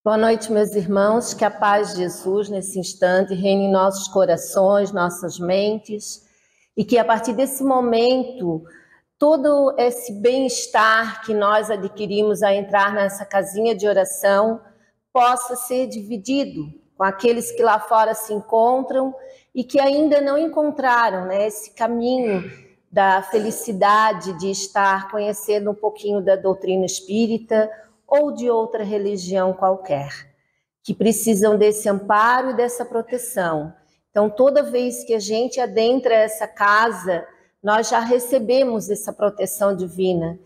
Boa noite, meus irmãos. Que a paz de Jesus, nesse instante, reine em nossos corações, nossas mentes, e que a partir desse momento, todo esse bem-estar que nós adquirimos a entrar nessa casinha de oração possa ser dividido com aqueles que lá fora se encontram e que ainda não encontraram, esse caminho da felicidade de estar conhecendo um pouquinho da doutrina espírita ou de outra religião qualquer, que precisam desse amparo e dessa proteção. Então, toda vez que a gente adentra essa casa, nós já recebemos essa proteção divina.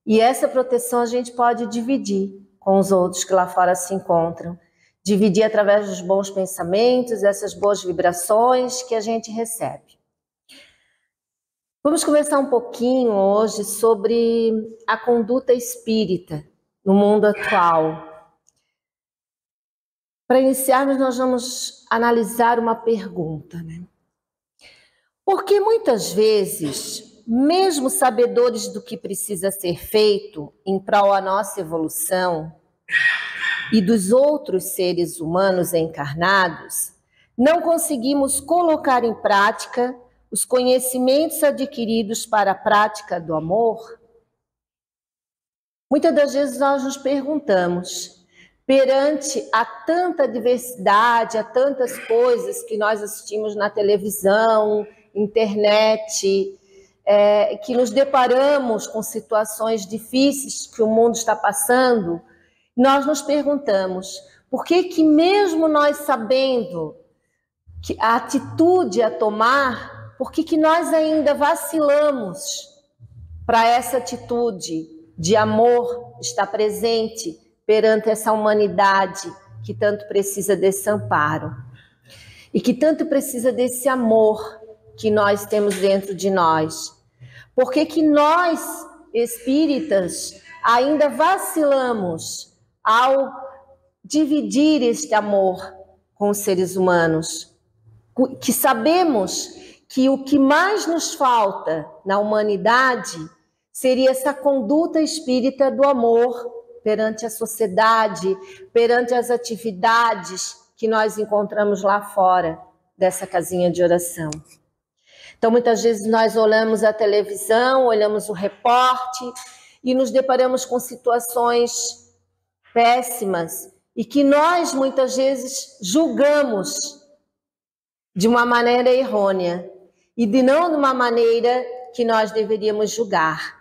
E essa proteção a gente pode dividir com os outros que lá fora se encontram. Dividir através dos bons pensamentos, essas boas vibrações que a gente recebe. Vamos conversar um pouquinho hoje sobre a conduta espírita no mundo atual. Para iniciarmos, nós vamos analisar uma pergunta, Porque muitas vezes, mesmo sabedores do que precisa ser feito em prol da nossa evolução e dos outros seres humanos encarnados, não conseguimos colocar em prática os conhecimentos adquiridos para a prática do amor? Muitas das vezes nós nos perguntamos, perante a tanta diversidade, a tantas coisas que nós assistimos na televisão, internet, que nos deparamos com situações difíceis que o mundo está passando, nós nos perguntamos, por que mesmo nós sabendo que a atitude a tomar, por que nós ainda vacilamos para essa atitude de amor estar presente perante essa humanidade que tanto precisa desse amparo e que tanto precisa desse amor que nós temos dentro de nós? Por que nós, espíritas, ainda vacilamos ao dividir este amor com os seres humanos? Que sabemos que o que mais nos falta na humanidade seria essa conduta espírita do amor perante a sociedade, perante as atividades que nós encontramos lá fora dessa casinha de oração. Então, muitas vezes nós olhamos a televisão, olhamos o reporte e nos deparamos com situações péssimas e que nós, muitas vezes, julgamos de uma maneira errônea e não de uma maneira que nós deveríamos julgar.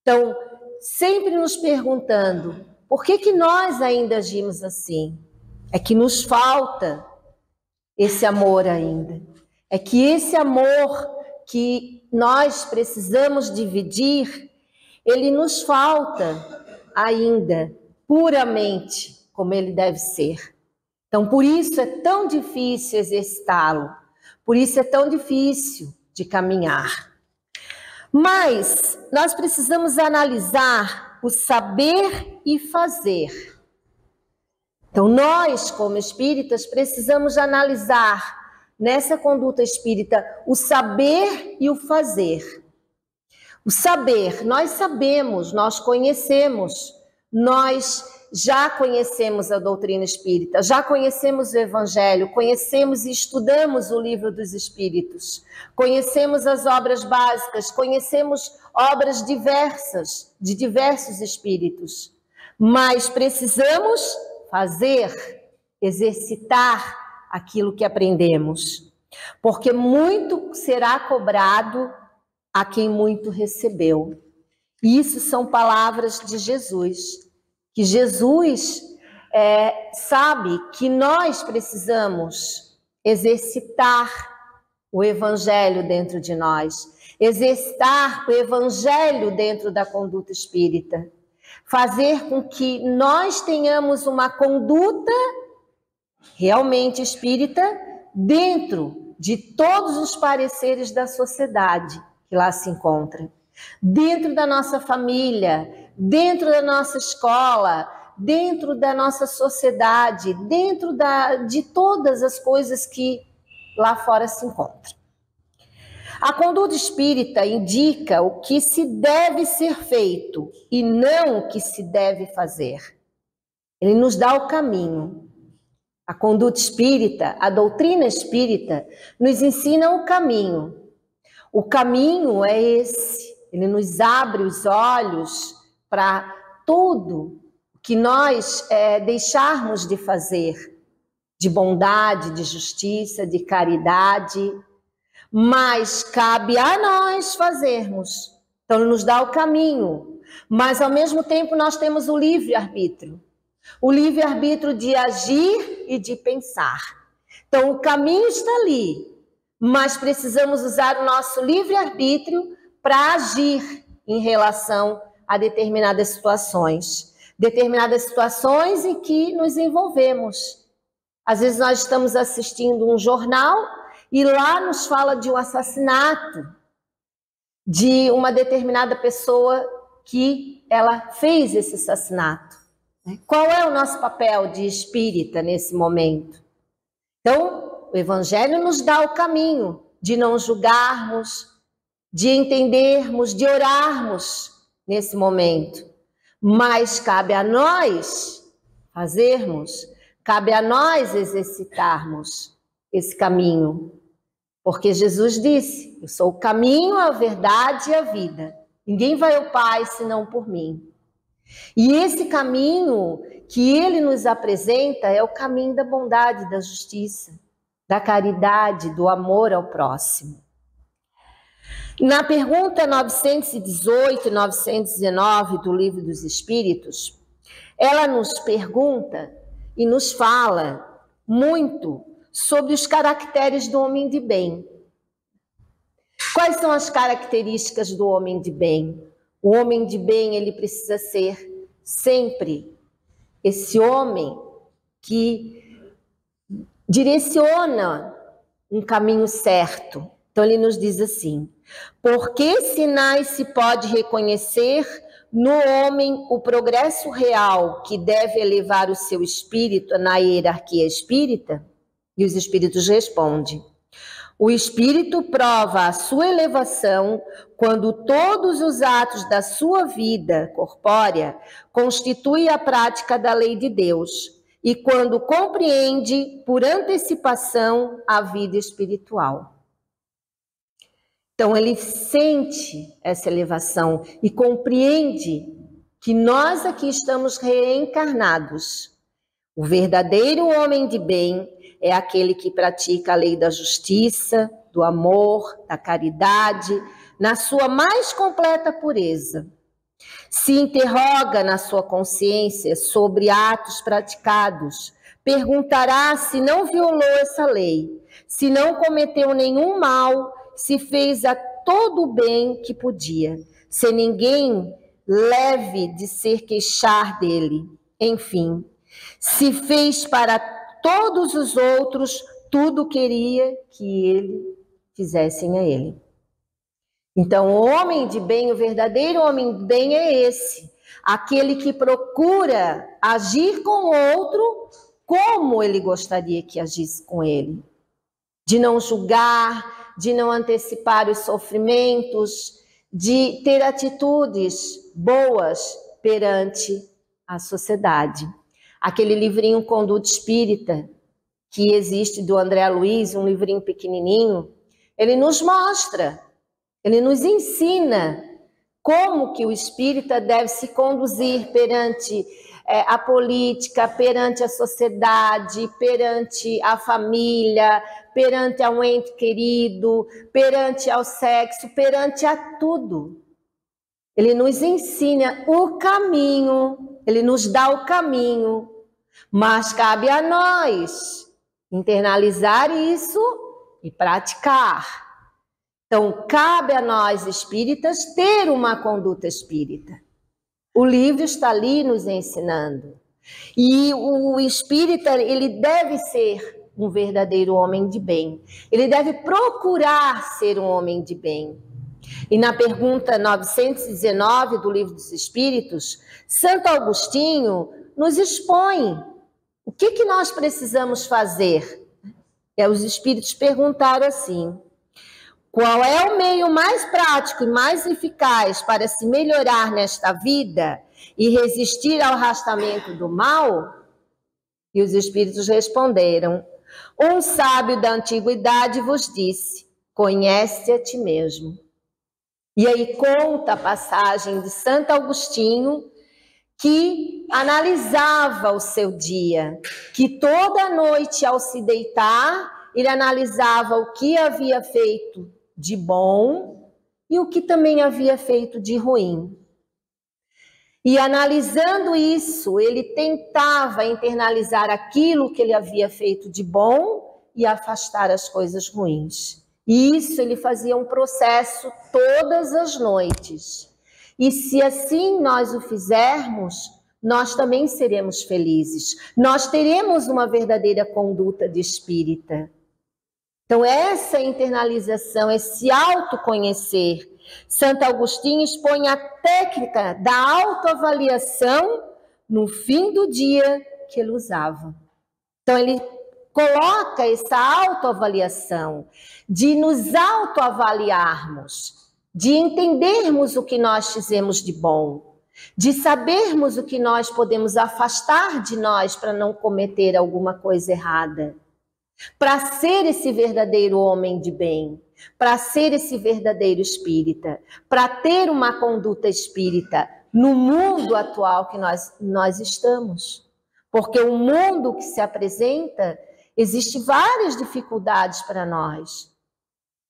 Então, sempre nos perguntando, por que nós ainda agimos assim? É que nos falta esse amor ainda. É que esse amor que nós precisamos dividir, ele nos falta ainda puramente como ele deve ser. Então, por isso é tão difícil exercitá-lo. Por isso é tão difícil de caminhar. Mas nós precisamos analisar o saber e fazer. Então, nós, como espíritas, precisamos analisar nessa conduta espírita o saber e o fazer. O saber, nós sabemos, nós conhecemos, nós já conhecemos a doutrina espírita, já conhecemos o Evangelho, conhecemos e estudamos o Livro dos Espíritos, conhecemos as obras básicas, conhecemos obras diversas, de diversos espíritos, mas precisamos fazer, exercitar aquilo que aprendemos, porque muito será cobrado a quem muito recebeu. Isso são palavras de Jesus, que Jesus sabe que nós precisamos exercitar o Evangelho dentro de nós, exercitar o Evangelho dentro da conduta espírita, fazer com que nós tenhamos uma conduta realmente espírita dentro de todos os pareceres da sociedade que lá se encontra, dentro da nossa família, dentro da nossa escola, dentro da nossa sociedade, dentro de todas as coisas que lá fora se encontram. A conduta espírita indica o que se deve ser feito e não o que se deve fazer. Ele nos dá o caminho. A conduta espírita, a doutrina espírita, nos ensina o caminho. O caminho é esse. Ele nos abre os olhos para tudo que nós deixarmos de fazer, de bondade, de justiça, de caridade, mas cabe a nós fazermos. Então, ele nos dá o caminho, mas ao mesmo tempo nós temos o livre-arbítrio. O livre-arbítrio de agir e de pensar. Então, o caminho está ali, mas precisamos usar o nosso livre-arbítrio para agir em relação a determinadas situações em que nos envolvemos. Às vezes nós estamos assistindo um jornal e lá nos fala de um assassinato de uma determinada pessoa que ela fez esse assassinato. Qual é o nosso papel de espírita nesse momento? Então, o Evangelho nos dá o caminho de não julgarmos, de entendermos, de orarmos nesse momento. Mas cabe a nós fazermos, cabe a nós exercitarmos esse caminho. Porque Jesus disse, eu sou o caminho, a verdade e a vida. Ninguém vai ao Pai senão por mim. E esse caminho que ele nos apresenta é o caminho da bondade, da justiça, da caridade, do amor ao próximo. Na pergunta 918 e 919 do Livro dos Espíritos, ela nos pergunta e nos fala muito sobre os caracteres do homem de bem. Quais são as características do homem de bem? O homem de bem, ele precisa ser sempre esse homem que direciona um caminho certo. Então ele nos diz assim: por que sinais se pode reconhecer no homem o progresso real que deve elevar o seu espírito na hierarquia espírita? E os espíritos respondem: o espírito prova a sua elevação quando todos os atos da sua vida corpórea constituem a prática da lei de Deus e quando compreende por antecipação a vida espiritual. Então ele sente essa elevação e compreende que nós aqui estamos reencarnados. O verdadeiro homem de bem é aquele que pratica a lei da justiça, do amor, da caridade, na sua mais completa pureza. Se interroga na sua consciência sobre atos praticados, perguntará se não violou essa lei, se não cometeu nenhum mal, se fez a todo o bem que podia, se ninguém leve de ser queixar dele, enfim, se fez para todos os outros tudo queria que ele fizessem a ele. Então, o homem de bem, o verdadeiro homem de bem é esse, aquele que procura agir com o outro como ele gostaria que agisse com ele, de não julgar, de não antecipar os sofrimentos, de ter atitudes boas perante a sociedade. Aquele livrinho Conduta Espírita, que existe do André Luiz, um livrinho pequenininho, ele nos mostra, ele nos ensina como que o espírita deve se conduzir perante a política, perante a sociedade, perante a família, perante a um ente querido, perante ao sexo, perante a tudo. Ele nos ensina o caminho, ele nos dá o caminho, mas cabe a nós internalizar isso e praticar. Então, cabe a nós espíritas ter uma conduta espírita. O livro está ali nos ensinando. E o espírita, ele deve ser um verdadeiro homem de bem. Ele deve procurar ser um homem de bem. E na pergunta 919 do Livro dos Espíritos, Santo Agostinho nos expõe o que nós precisamos fazer. Os espíritos perguntaram assim: Qual é o meio mais prático e mais eficaz para se melhorar nesta vida e resistir ao arrastamento do mal? E os espíritos responderam: um sábio da antiguidade vos disse: conhece a ti mesmo. E aí conta a passagem de Santo Agostinho, que analisava o seu dia, que toda noite ao se deitar, ele analisava o que havia feito de bom e o que também havia feito de ruim. E analisando isso, ele tentava internalizar aquilo que ele havia feito de bom e afastar as coisas ruins. E isso ele fazia um processo todas as noites. E se assim nós o fizermos, nós também seremos felizes. Nós teremos uma verdadeira conduta de espírita. Então, essa internalização, esse autoconhecer. Santo Agostinho expõe a técnica da autoavaliação no fim do dia que ele usava. Então, ele coloca essa autoavaliação, de nos autoavaliarmos, de entendermos o que nós fizemos de bom, de sabermos o que nós podemos afastar de nós para não cometer alguma coisa errada, para ser esse verdadeiro homem de bem, para ser esse verdadeiro espírita, para ter uma conduta espírita no mundo atual que nós estamos. Porque o mundo que se apresenta, existem várias dificuldades para nós.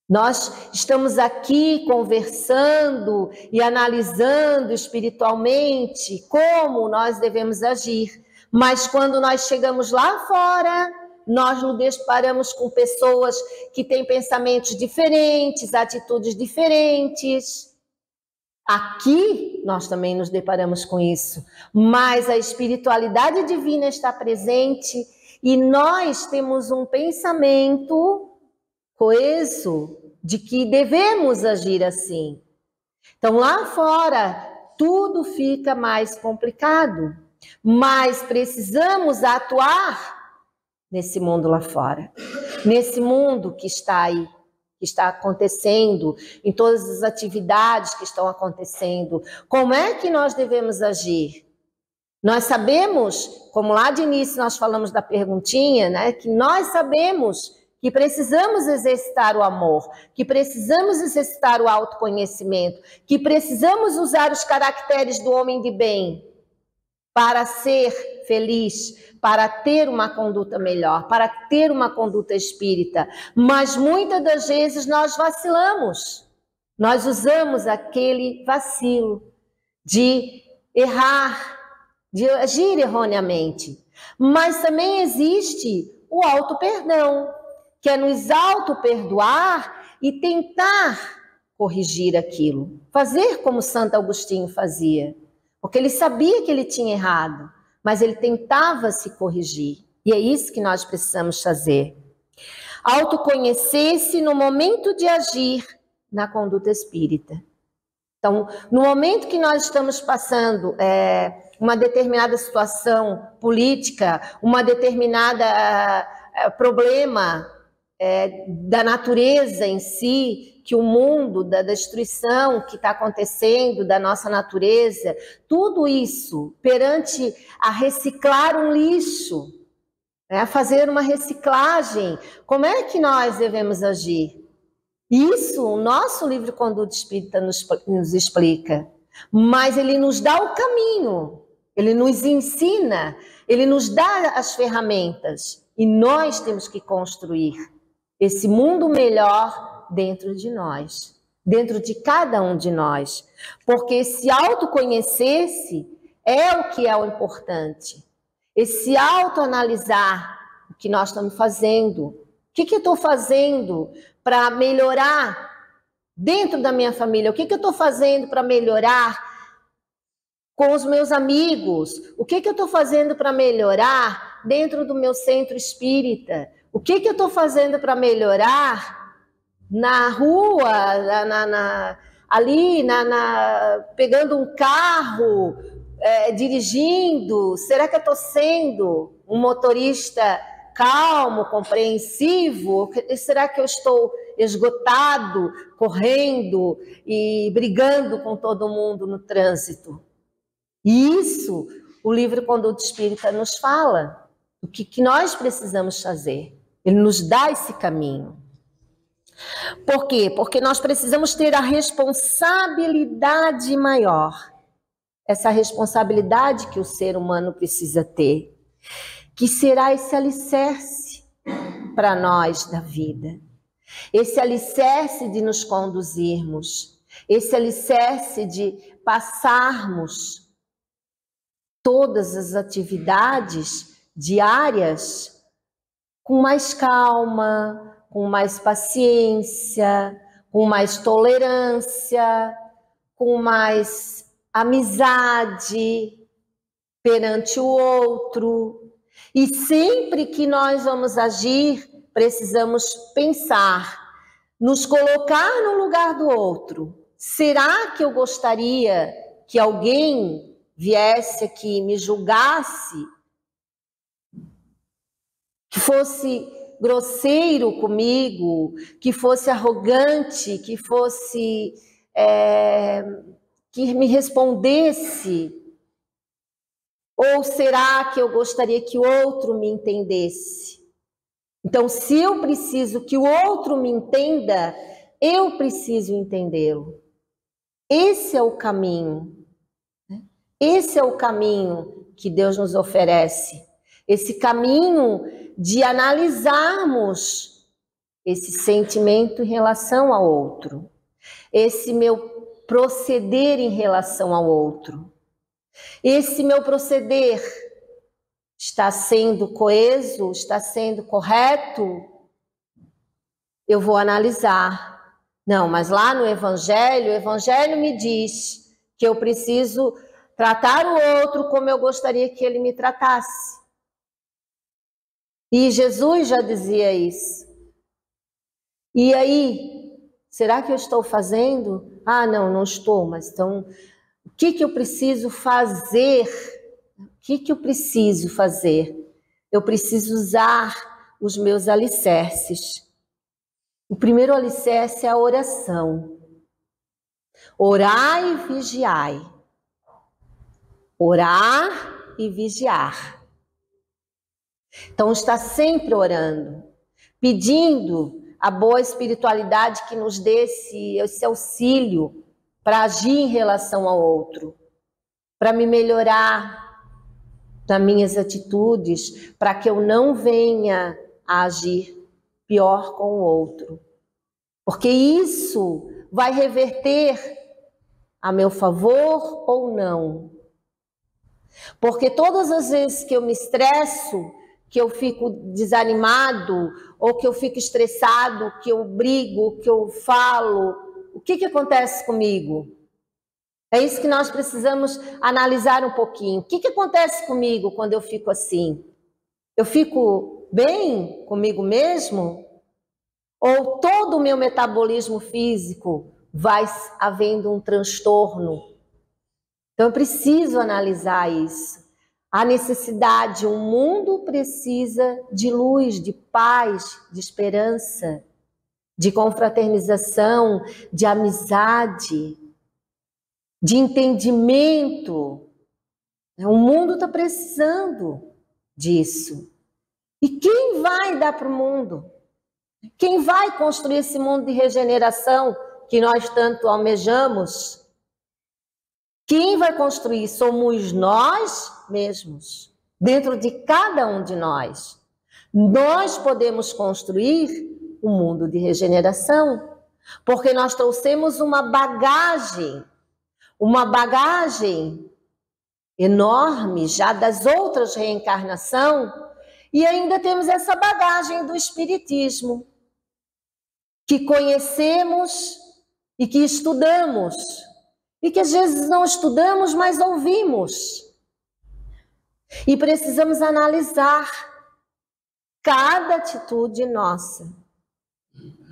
Nós estamos aqui conversando e analisando espiritualmente como nós devemos agir. Mas quando nós chegamos lá fora, nós nos deparamos com pessoas que têm pensamentos diferentes, atitudes diferentes. Aqui nós também nos deparamos com isso. Mas a espiritualidade divina está presente e nós temos um pensamento coeso de que devemos agir assim. Então, lá fora, tudo fica mais complicado, mas precisamos atuar nesse mundo lá fora, nesse mundo que está aí, que está acontecendo, em todas as atividades que estão acontecendo. Como é que nós devemos agir? Nós sabemos, como lá de início nós falamos da perguntinha, né, que nós sabemos que precisamos exercitar o amor, que precisamos exercitar o autoconhecimento, que precisamos usar os caracteres do homem de bem para ser feliz, para ter uma conduta melhor, para ter uma conduta espírita. Mas muitas das vezes nós vacilamos, nós usamos aquele vacilo de errar, de agir erroneamente. Mas também existe o auto-perdão, que é nos auto-perdoar e tentar corrigir aquilo. Fazer como Santo Agostinho fazia. Porque ele sabia que ele tinha errado, mas ele tentava se corrigir. E é isso que nós precisamos fazer. Autoconhecer-se no momento de agir na conduta espírita. Então, no momento que nós estamos passando uma determinada situação política, uma determinada problema da natureza em si, que o mundo, da destruição que está acontecendo da nossa natureza, tudo isso perante a reciclar um lixo, a fazer uma reciclagem, como é que nós devemos agir? Isso o nosso livro Conduta Espírita nos explica, mas ele nos dá o caminho, ele nos ensina, ele nos dá as ferramentas e nós temos que construir esse mundo melhor dentro de nós, dentro de cada um de nós, porque esse autoconhecer-se é o que é o importante, esse autoanalisar o que nós estamos fazendo, o que eu estou fazendo para melhorar dentro da minha família, o que eu estou fazendo para melhorar com os meus amigos, o que eu estou fazendo para melhorar dentro do meu centro espírita, o que eu estou fazendo para melhorar na rua, pegando um carro, dirigindo? Será que eu estou sendo um motorista calmo, compreensivo? Será que eu estou esgotado, correndo e brigando com todo mundo no trânsito. E isso o livro Conduta Espírita nos fala, o que nós precisamos fazer. Ele nos dá esse caminho. Por quê? Porque nós precisamos ter a responsabilidade maior. Essa responsabilidade que o ser humano precisa ter, que será esse alicerce para nós da vida. Esse alicerce de nos conduzirmos, esse alicerce de passarmos todas as atividades diárias com mais calma, com mais paciência, com mais tolerância, com mais amizade perante o outro. E sempre que nós vamos agir, precisamos pensar, nos colocar no lugar do outro. Será que eu gostaria que alguém viesse aqui e me julgasse, que fosse grosseiro comigo, que fosse arrogante, que fosse que me respondesse? Ou será que eu gostaria que o outro me entendesse? Então, se eu preciso que o outro me entenda, eu preciso entendê-lo. Esse é o caminho. Esse é o caminho que Deus nos oferece. Esse caminho de analisarmos esse sentimento em relação ao outro. Esse meu proceder em relação ao outro. Esse meu proceder está sendo coeso? Está sendo correto? Eu vou analisar. Não, mas lá no Evangelho, o Evangelho me diz que eu preciso tratar o outro como eu gostaria que ele me tratasse. E Jesus já dizia isso. E aí, será que eu estou fazendo? Ah, não estou, mas então, o que eu preciso fazer? O que eu preciso fazer? Eu preciso usar os meus alicerces. O primeiro alicerce é a oração. Orai e vigiai. Orar e vigiar. Então, está sempre orando, pedindo a boa espiritualidade que nos dê esse auxílio para agir em relação ao outro, para me melhorar nas minhas atitudes, para que eu não venha a agir pior com o outro. Porque isso vai reverter a meu favor ou não. Porque todas as vezes que eu me estresso, que eu fico desanimado, ou que eu fico estressado, que eu brigo, que eu falo, o que acontece comigo? É isso que nós precisamos analisar um pouquinho. O que acontece comigo quando eu fico assim? Eu fico bem comigo mesmo? Ou todo o meu metabolismo físico vai havendo um transtorno? Então eu preciso analisar isso. A necessidade, o mundo precisa de luz, de paz, de esperança, de confraternização, de amizade, de entendimento. O mundo está precisando disso. E quem vai dar para o mundo? Quem vai construir esse mundo de regeneração que nós tanto almejamos? Quem vai construir? Somos nós mesmos, dentro de cada um de nós. Nós podemos construir um mundo de regeneração, porque nós trouxemos uma bagagem enorme já das outras reencarnações, e ainda temos essa bagagem do Espiritismo, que conhecemos e que estudamos, e que às vezes não estudamos, mas ouvimos. E precisamos analisar cada atitude nossa.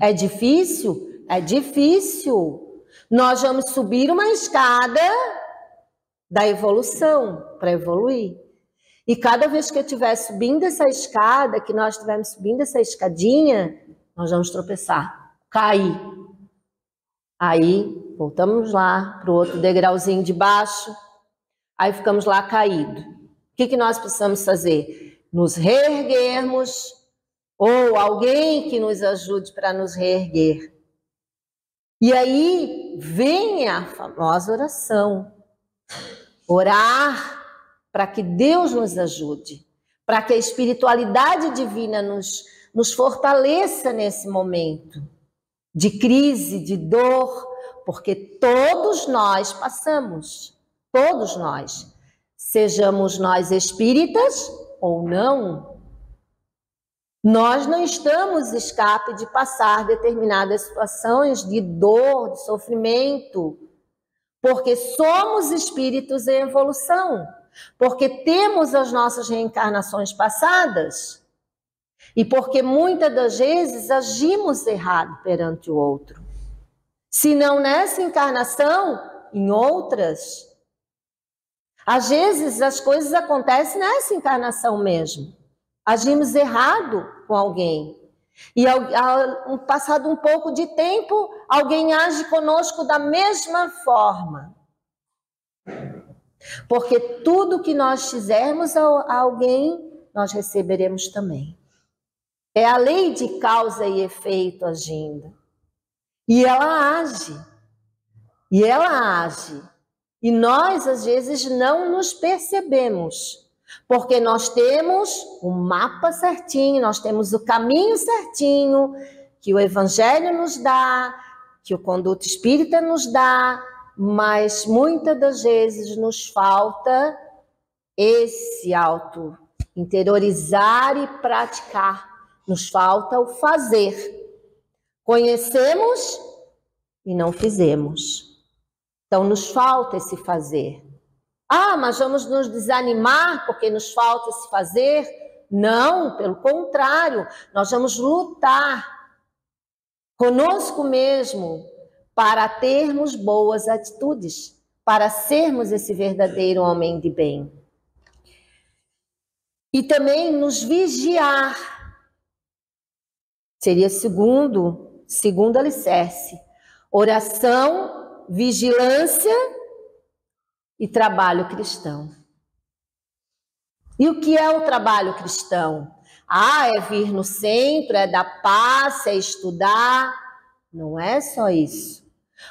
É difícil? É difícil. Nós vamos subir uma escada da evolução para evoluir. E cada vez que eu estiver subindo essa escada, que nós estivermos subindo essa escadinha, nós vamos tropeçar. Caí. Aí, voltamos lá para o outro degrauzinho de baixo. Aí ficamos lá caídos. O que nós precisamos fazer? Nos reerguermos, ou alguém que nos ajude para nos reerguer. E aí vem a famosa oração. Orar para que Deus nos ajude, para que a espiritualidade divina nos fortaleça nesse momento de crise, de dor, porque todos nós passamos, todos nós, sejamos nós espíritas ou não, nós não estamos escape de passar determinadas situações de dor, de sofrimento, porque somos espíritos em evolução, porque temos as nossas reencarnações passadas e porque muitas das vezes agimos errado perante o outro. Se não nessa encarnação, em outras. Às vezes as coisas acontecem nessa encarnação mesmo. Agimos errado com alguém. E passado um pouco de tempo, alguém age conosco da mesma forma. Porque tudo que nós fizermos a alguém, nós receberemos também. É a lei de causa e efeito agindo. E ela age. E ela age. E nós, às vezes, não nos percebemos. Porque nós temos o mapa certinho, nós temos o caminho certinho, que o Evangelho nos dá, que o Conduto Espírita nos dá, mas muitas das vezes nos falta esse auto-interiorizar e praticar. Nos falta o fazer. Conhecemos e não fizemos. Então, nos falta esse fazer. Ah, mas vamos nos desanimar porque nos falta esse fazer? Não, pelo contrário, nós vamos lutar conosco mesmo para termos boas atitudes, para sermos esse verdadeiro homem de bem. E também nos vigiar. Seria segundo alicerce. Oração, vigilância e trabalho cristão. E o que é o trabalho cristão? Ah, é vir no centro, é dar passe, é estudar. Não é só isso.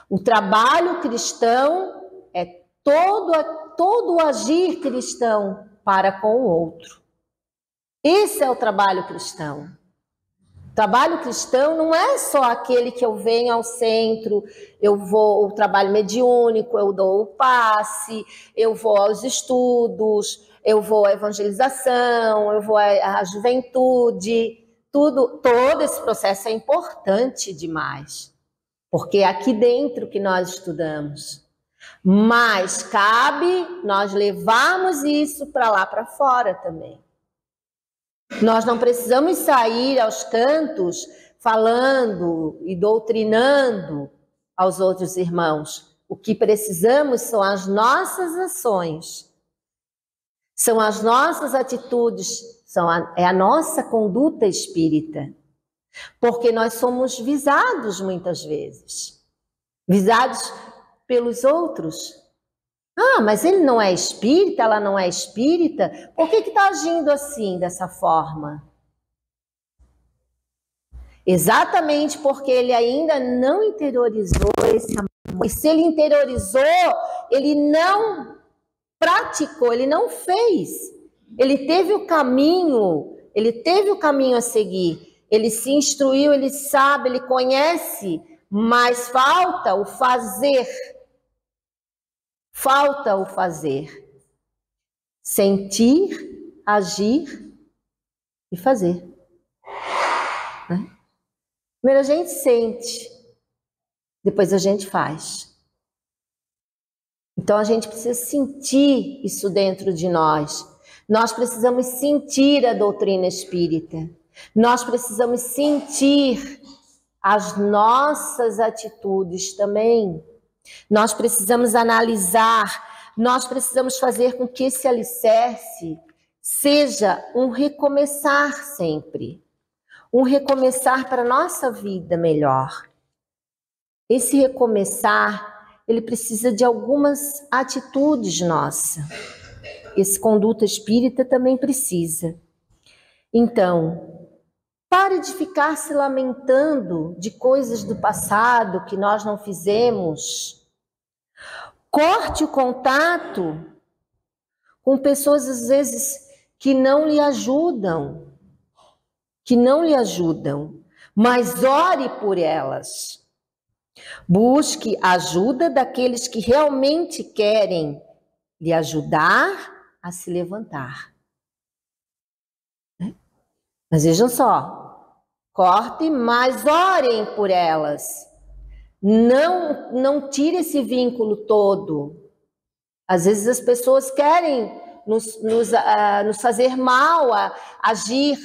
O trabalho cristão é todo o agir cristão para com o outro. Esse é o trabalho cristão. O trabalho cristão não é só aquele que eu venho ao centro, o trabalho mediúnico, eu dou o passe, eu vou aos estudos, eu vou à evangelização, eu vou à juventude, todo esse processo é importante demais, porque é aqui dentro que nós estudamos. Mas cabe nós levarmos isso para lá para fora também. Nós não precisamos sair aos cantos falando e doutrinando aos outros irmãos. O que precisamos são as nossas ações, são as nossas atitudes, é a nossa conduta espírita. Porque nós somos visados muitas vezes, visados pelos outros. Ah, mas ele não é espírita, ela não é espírita, por que está agindo assim, dessa forma? Exatamente porque ele ainda não interiorizou esse amor. E se ele interiorizou, ele não praticou, ele não fez. Ele teve o caminho a seguir. Ele se instruiu, ele sabe, ele conhece, mas falta o fazer. Falta o fazer. Sentir, agir e fazer. Né? Primeiro a gente sente, depois a gente faz. Então a gente precisa sentir isso dentro de nós. Nós precisamos sentir a doutrina espírita. Nós precisamos sentir as nossas atitudes também. Nós precisamos analisar, nós precisamos fazer com que esse alicerce seja um recomeçar sempre. um recomeçar para a nossa vida melhor. Esse recomeçar, ele precisa de algumas atitudes nossas. Esse conduta espírita também precisa. Então, pare de ficar se lamentando de coisas do passado que nós não fizemos. Corte o contato com pessoas, às vezes, que não lhe ajudam, mas ore por elas. Busque ajuda daqueles que realmente querem lhe ajudar a se levantar. Mas vejam só, corte, mas orem por elas. Não tire esse vínculo todo. Às vezes as pessoas querem nos fazer mal, agir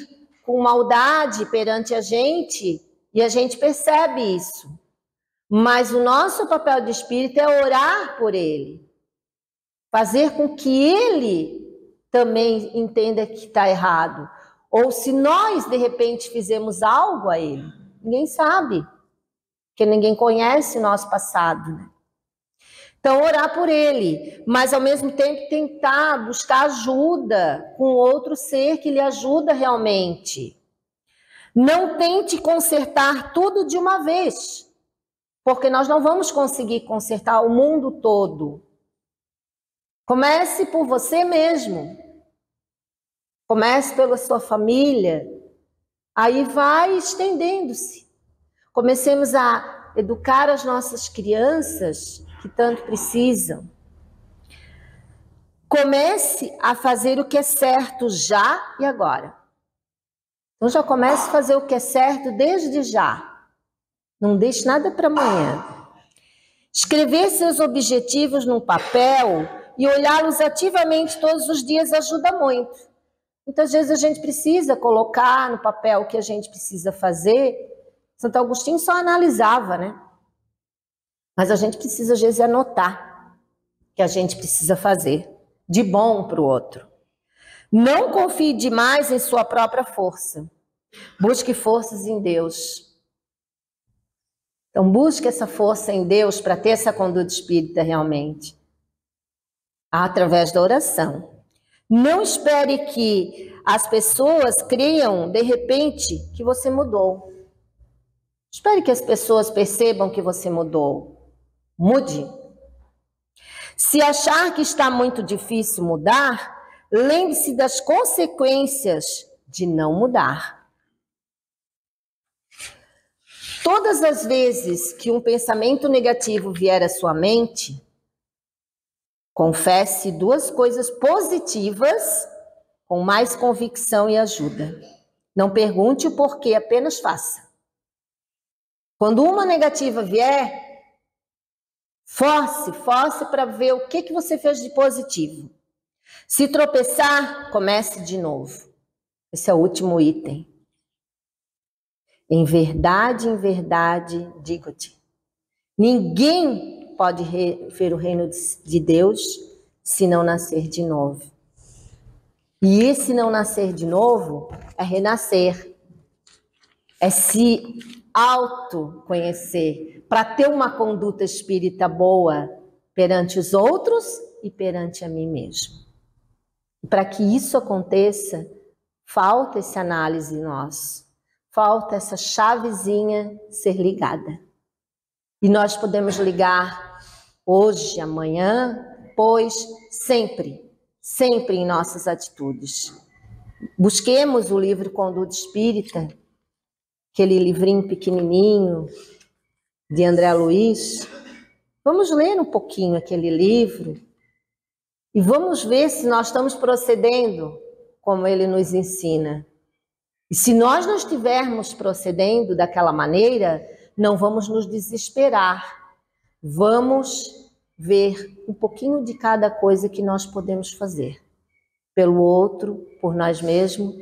com maldade perante a gente, e a gente percebe isso. Mas o nosso papel de espírito é orar por ele, fazer com que ele também entenda que está errado. Ou se nós, de repente, fizemos algo a ele, ninguém sabe, porque ninguém conhece o nosso passado, né? Então, orar por ele, mas ao mesmo tempo tentar buscar ajuda com outro ser que lhe ajuda realmente. Não tente consertar tudo de uma vez, porque nós não vamos conseguir consertar o mundo todo. Comece por você mesmo. Comece pela sua família. Aí vai estendendo-se. Comecemos a educar as nossas crianças que tanto precisam. Comece a fazer o que é certo já e agora. Então já comece a fazer o que é certo desde já. Não deixe nada para amanhã. Escrever seus objetivos num papel e olhá-los ativamente todos os dias ajuda muito. Muitas vezes a gente precisa colocar no papel o que a gente precisa fazer. Santo Agostinho só analisava, né? Mas a gente precisa, às vezes, anotar o que a gente precisa fazer de bom para o outro. Não confie demais em sua própria força. Busque forças em Deus. Então, busque essa força em Deus para ter essa conduta espírita realmente. Através da oração. Não espere que as pessoas creiam, de repente, que você mudou. Espere que as pessoas percebam que você mudou. Mude. Se achar que está muito difícil mudar, lembre-se das consequências de não mudar. Todas as vezes que um pensamento negativo vier à sua mente, confesse 2 coisas positivas com mais convicção e ajuda. Não pergunte o porquê, apenas faça. Quando uma negativa vier, force para ver o que você fez de positivo. Se tropeçar, comece de novo. Esse é o último item. Em verdade, digo-te, ninguém pode ver o reino de Deus se não nascer de novo. E esse não nascer de novo é renascer, é se autoconhecer, para ter uma conduta espírita boa perante os outros e perante a mim mesmo. E para que isso aconteça, falta essa análise em nós, falta essa chavezinha ser ligada. E nós podemos ligar hoje, amanhã, pois sempre em nossas atitudes. Busquemos o livro Conduta Espírita, aquele livrinho pequenininho de André Luiz. Vamos ler um pouquinho aquele livro e vamos ver se nós estamos procedendo como ele nos ensina. E se nós não estivermos procedendo daquela maneira, não vamos nos desesperar. Vamos ver um pouquinho de cada coisa que nós podemos fazer. Pelo outro, por nós mesmos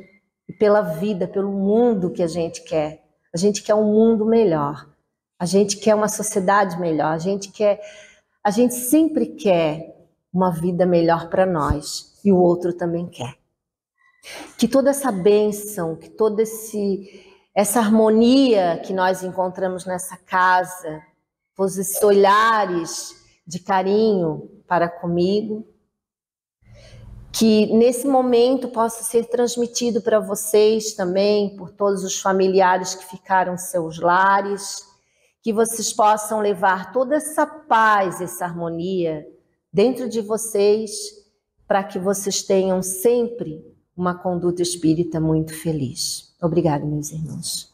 e pela vida, pelo mundo que a gente quer. A gente quer um mundo melhor. A gente quer uma sociedade melhor. A gente sempre quer uma vida melhor para nós. E o outro também quer. Que toda essa bênção, que todo esse essa harmonia que nós encontramos nessa casa, esses olhares de carinho para comigo, que nesse momento possa ser transmitido para vocês também, por todos os familiares que ficaram em seus lares, que vocês possam levar toda essa paz, essa harmonia dentro de vocês, para que vocês tenham sempre uma conduta espírita muito feliz. Obrigada, meus irmãos.